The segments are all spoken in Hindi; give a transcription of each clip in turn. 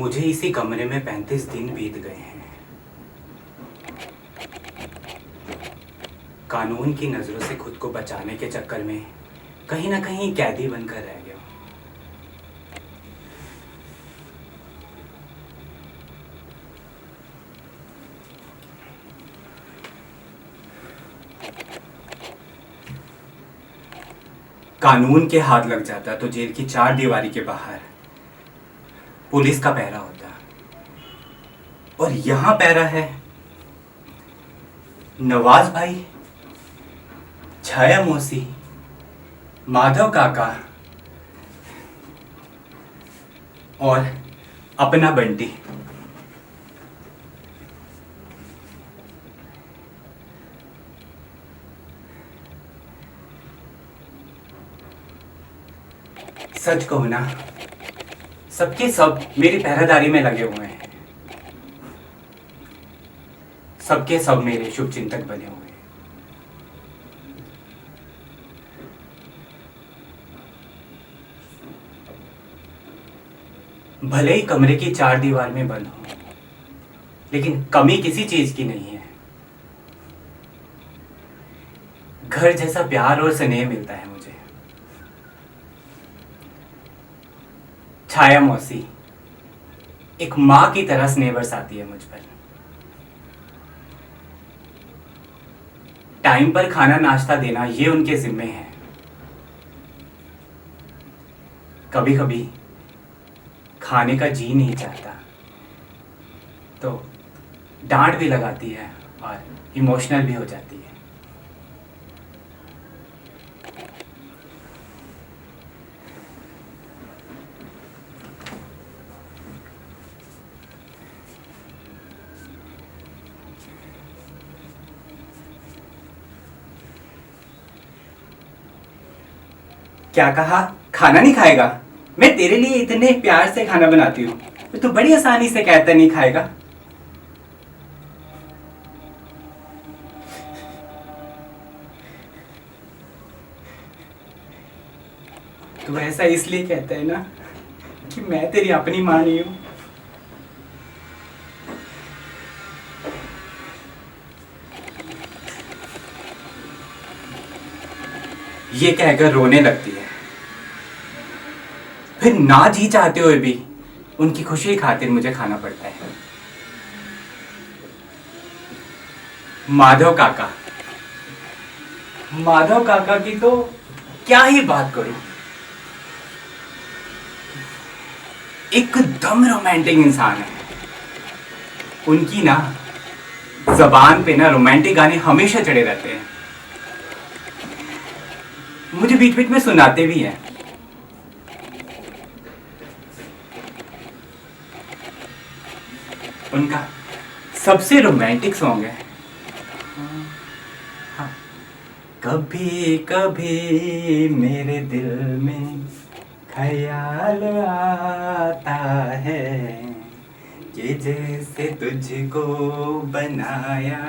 मुझे इसी कमरे में 35 दिन बीत गए हैं। कानून की नज़रों से खुद को बचाने के चक्कर में कहीं ना कहीं कैदी बनकर रह गया हूं। कानून के हाथ लग जाता तो जेल की 4 दीवारी के बाहर पुलिस का पहरा होता, और यहां पहरा है नवाज भाई, छाया मौसी, माधव काका और अपना बंटी। सच कहूं ना, सबके सब मेरी पहरेदारी में लगे हुए हैं। सबके सब मेरे शुभ चिंतक बने हुए हैं। भले ही कमरे की 4 दीवार में बंद हो, लेकिन कमी किसी चीज की नहीं है। घर जैसा प्यार और स्नेह मिलता है मुझे। छाया मौसी एक माँ की तरह स्नेह बरसाती है मुझ पर। टाइम पर खाना नाश्ता देना ये उनके जिम्मे है। कभी कभी खाने का जी नहीं चाहता तो डांट भी लगाती है और इमोशनल भी हो जाती है। क्या कहा? खाना नहीं खाएगा? मैं तेरे लिए इतने प्यार से खाना बनाती हूँ, तो बड़ी आसानी से कहता नहीं खाएगा। तू ऐसा इसलिए कहता है ना कि मैं तेरी अपनी माँ नहीं हूं। ये कहकर रोने लगती है। फिर ना जी चाहते हुए भी उनकी खुशी खातिर मुझे खाना पड़ता है। माधव काका की तो क्या ही बात करूं। एकदम रोमांटिक इंसान है। उनकी ना जबान पे ना रोमांटिक गाने हमेशा चढ़े रहते हैं। मुझे बीच बीच में सुनाते भी हैं। उनका सबसे रोमांटिक सॉन्ग है कभी कभी मेरे दिल में ख्याल आता है कि जैसे तुझको बनाया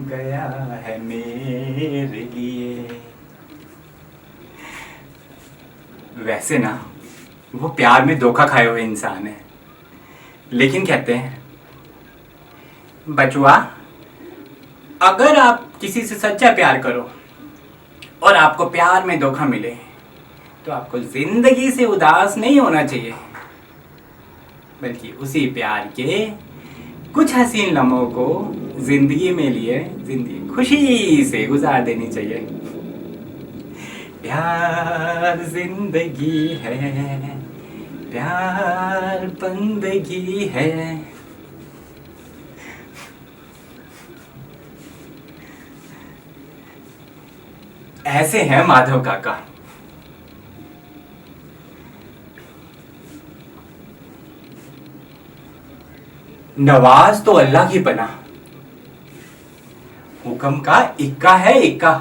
गया है मेरे लिए। वैसे ना वो प्यार में धोखा खाए हुए इंसान है, लेकिन कहते हैं बचुआ, अगर आप किसी से सच्चा प्यार करो और आपको प्यार में धोखा मिले तो आपको जिंदगी से उदास नहीं होना चाहिए, बल्कि उसी प्यार के कुछ हसीन लम्हों को जिंदगी में लिए जिंदगी खुशी से गुजार देनी चाहिए। प्यार जिंदगी है, प्यार बंदगी है। ऐसे हैं माधव काका। नवाज तो अल्लाह की पनाह, हुक्म का इक्का है इक्का।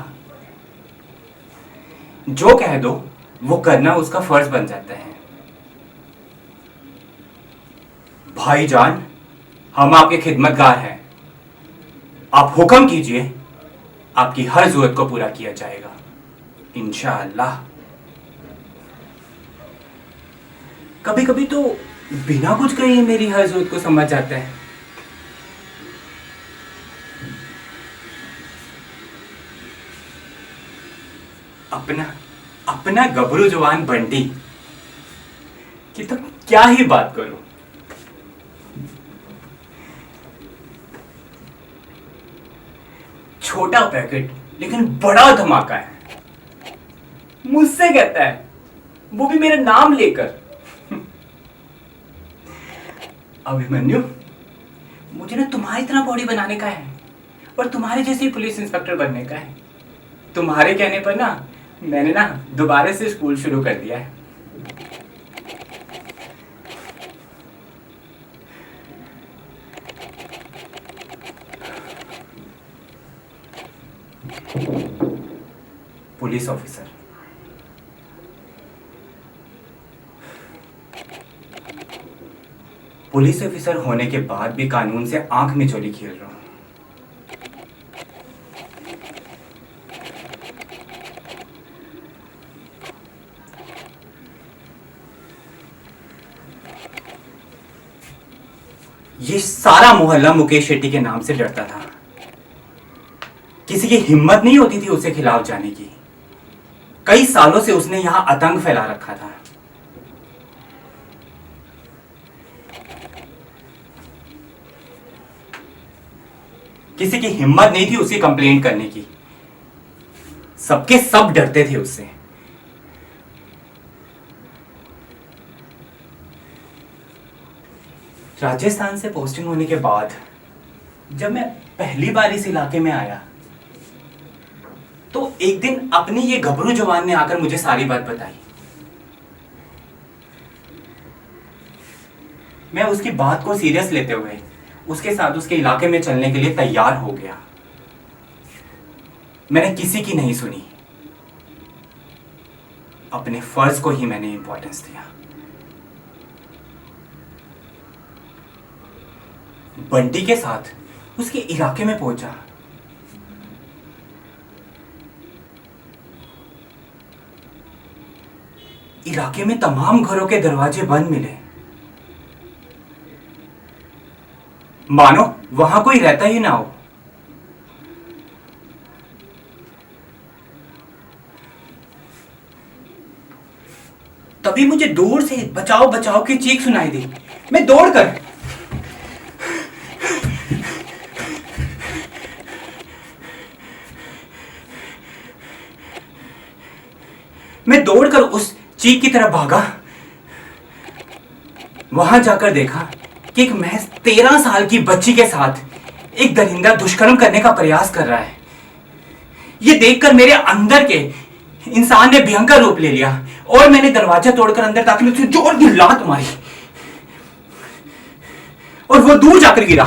जो कह दो वो करना उसका फर्ज बन जाता है। भाईजान, हम आपके खिदमतगार हैं। आप हुक्म कीजिए, आपकी हर जरूरत को पूरा किया जाएगा इंशाअल्लाह। कभी कभी तो बिना कुछ कहे मेरी हर जरूरत को समझ जाता है। अपना अपना गबरू जवान बंटी कि तो क्या ही बात करूं। छोटा पैकेट लेकिन बड़ा धमाका है। मुझसे कहता है, वो भी मेरा नाम लेकर, अभिमन्यु मुझे ना तुम्हारी तरह बॉडी बनाने का है और तुम्हारे जैसे ही पुलिस इंस्पेक्टर बनने का है। तुम्हारे कहने पर ना मैंने ना दोबारा से स्कूल शुरू कर दिया है। Police officer. पुलिस ऑफिसर होने के बाद भी कानून से आंख में चोली खेल रहा हूं। ये सारा मोहल्ला मुकेश शेट्टी के नाम से डरता था। किसी की हिम्मत नहीं होती थी उसके खिलाफ जाने की। कई सालों से उसने यहां आतंक फैला रखा था। किसी की हिम्मत नहीं थी उसकी कंप्लेंट करने की। सबके सब डरते थे उससे। राजस्थान से पोस्टिंग होने के बाद जब मैं पहली बार इस इलाके में आया तो एक दिन अपनी ये गबरू जवान ने आकर मुझे सारी बात बताई। मैं उसकी बात को सीरियस लेते हुए उसके साथ उसके इलाके में चलने के लिए तैयार हो गया। मैंने किसी की नहीं सुनी। अपने फर्ज को ही मैंने इंपॉर्टेंस दिया। बंटी के साथ उसके इलाके में पहुंचा। इलाके में तमाम घरों के दरवाजे बंद मिले, मानो वहां कोई रहता ही ना हो। तभी मुझे दूर से बचाओ बचाओ की चीख सुनाई दी। मैं दौड़कर उस चीख की तरफ भागा। वहां जाकर देखा कि एक महज 13 साल की बच्ची के साथ एक दरिंदा दुष्कर्म करने का प्रयास कर रहा है। यह देखकर मेरे अंदर के इंसान ने भयंकर रूप ले लिया और मैंने दरवाजा तोड़कर अंदर दाखिल उसे जोर की लात मारी और वो दूर जाकर गिरा।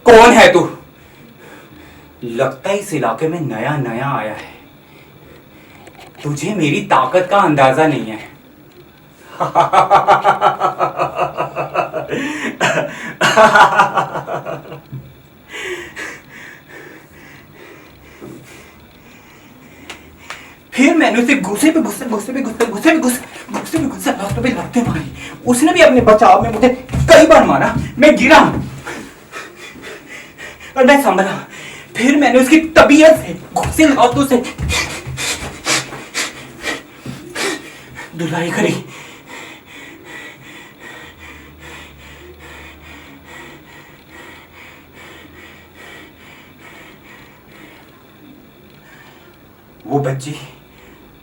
कौन है तू? लगता है इस इलाके में नया नया आया है। तुझे मेरी ताकत का अंदाजा नहीं है। फिर मैंने उसे गुस्से पे लगते मारी। उसने भी अपने बचाव में मुझे कई बार मारा। मैं गिरा और मैं संभला। फिर मैंने उसकी तबीयत से गुस्से हाथों से धुलाई करी। वो बच्ची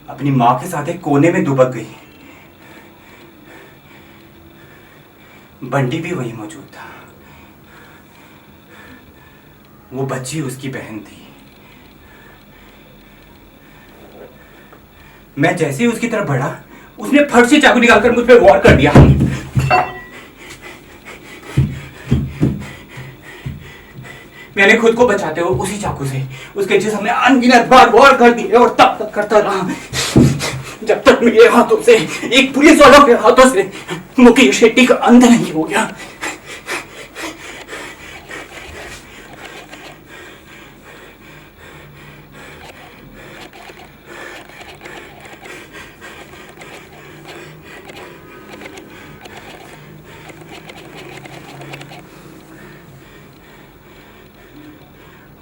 अपनी मां के साथ एक कोने में दुबक गई। बंटी भी वही मौजूद था। वो बच्ची उसकी बहन थी। मैं जैसे ही उसकी तरफ बढ़ा, उसने फट से चाकू निकालकर मुझ पर वार कर दिया। मैंने खुद को बचाते हुए उसी चाकू से उसके जिस्म में अनगिनत बार वार कर दिए और तब तक करता रहा जब तक मेरे हाथों से, एक पुलिस वालों के हाथों से मुकेश शेट्टी का अंत नहीं हो गया।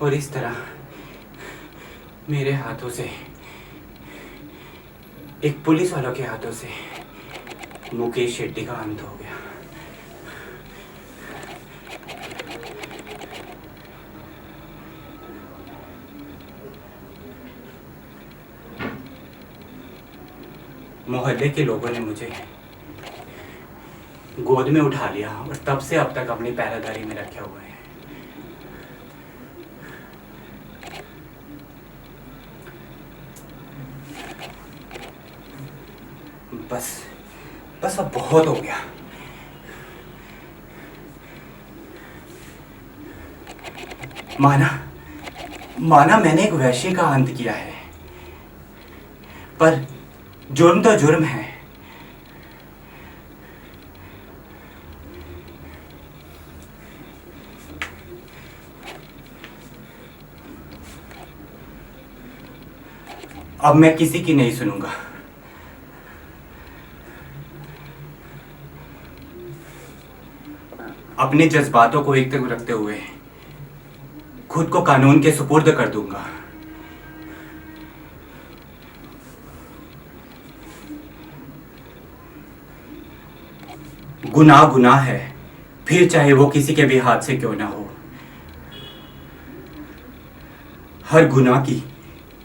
और इस तरह मेरे हाथों से, एक पुलिस वालों के हाथों से मुकेश शेट्टी का अंत हो गया। मोहल्ले के लोगों ने मुझे गोद में उठा लिया और तब से अब तक अपनी पहरेदारी में रखे हुए हैं। बस अब बहुत हो गया। माना मैंने एक वैश्य का अंत किया है, पर जुर्म तो जुर्म है। अब मैं किसी की नहीं सुनूंगा। अपने जज्बातों को एक तक रखते हुए खुद को कानून के सुपुर्द कर दूंगा। गुनाह गुनाह है, फिर चाहे वो किसी के भी हाथ से क्यों ना हो। हर गुनाह की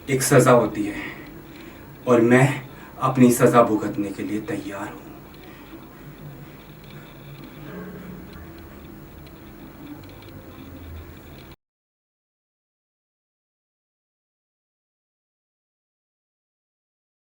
एक सजा होती है और मैं अपनी सजा भुगतने के लिए तैयार हूं।